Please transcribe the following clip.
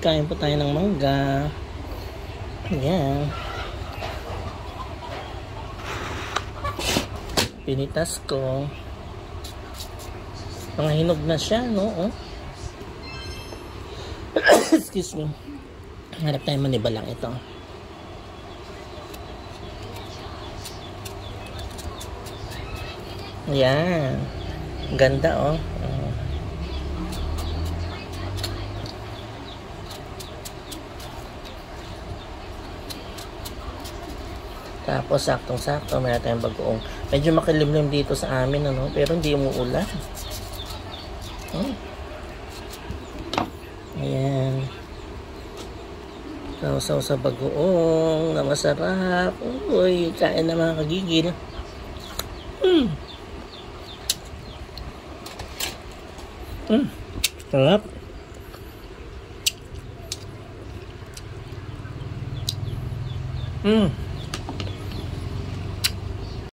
Kain po tayo ng mangga. Ayan. Pinitas ko. Mga hinog na siya, no? Oh. Excuse me. Harap tayo manibalang ito. Ayan. Ganda, oh. Tapos saktong-sakto meron tayong bagoong. Medyo makilimlim dito sa amin, ano, pero hindi umuulan. Ayan. Sausaw sa bagoong na masarap. Uy, kain na mga kagigil. Sarap.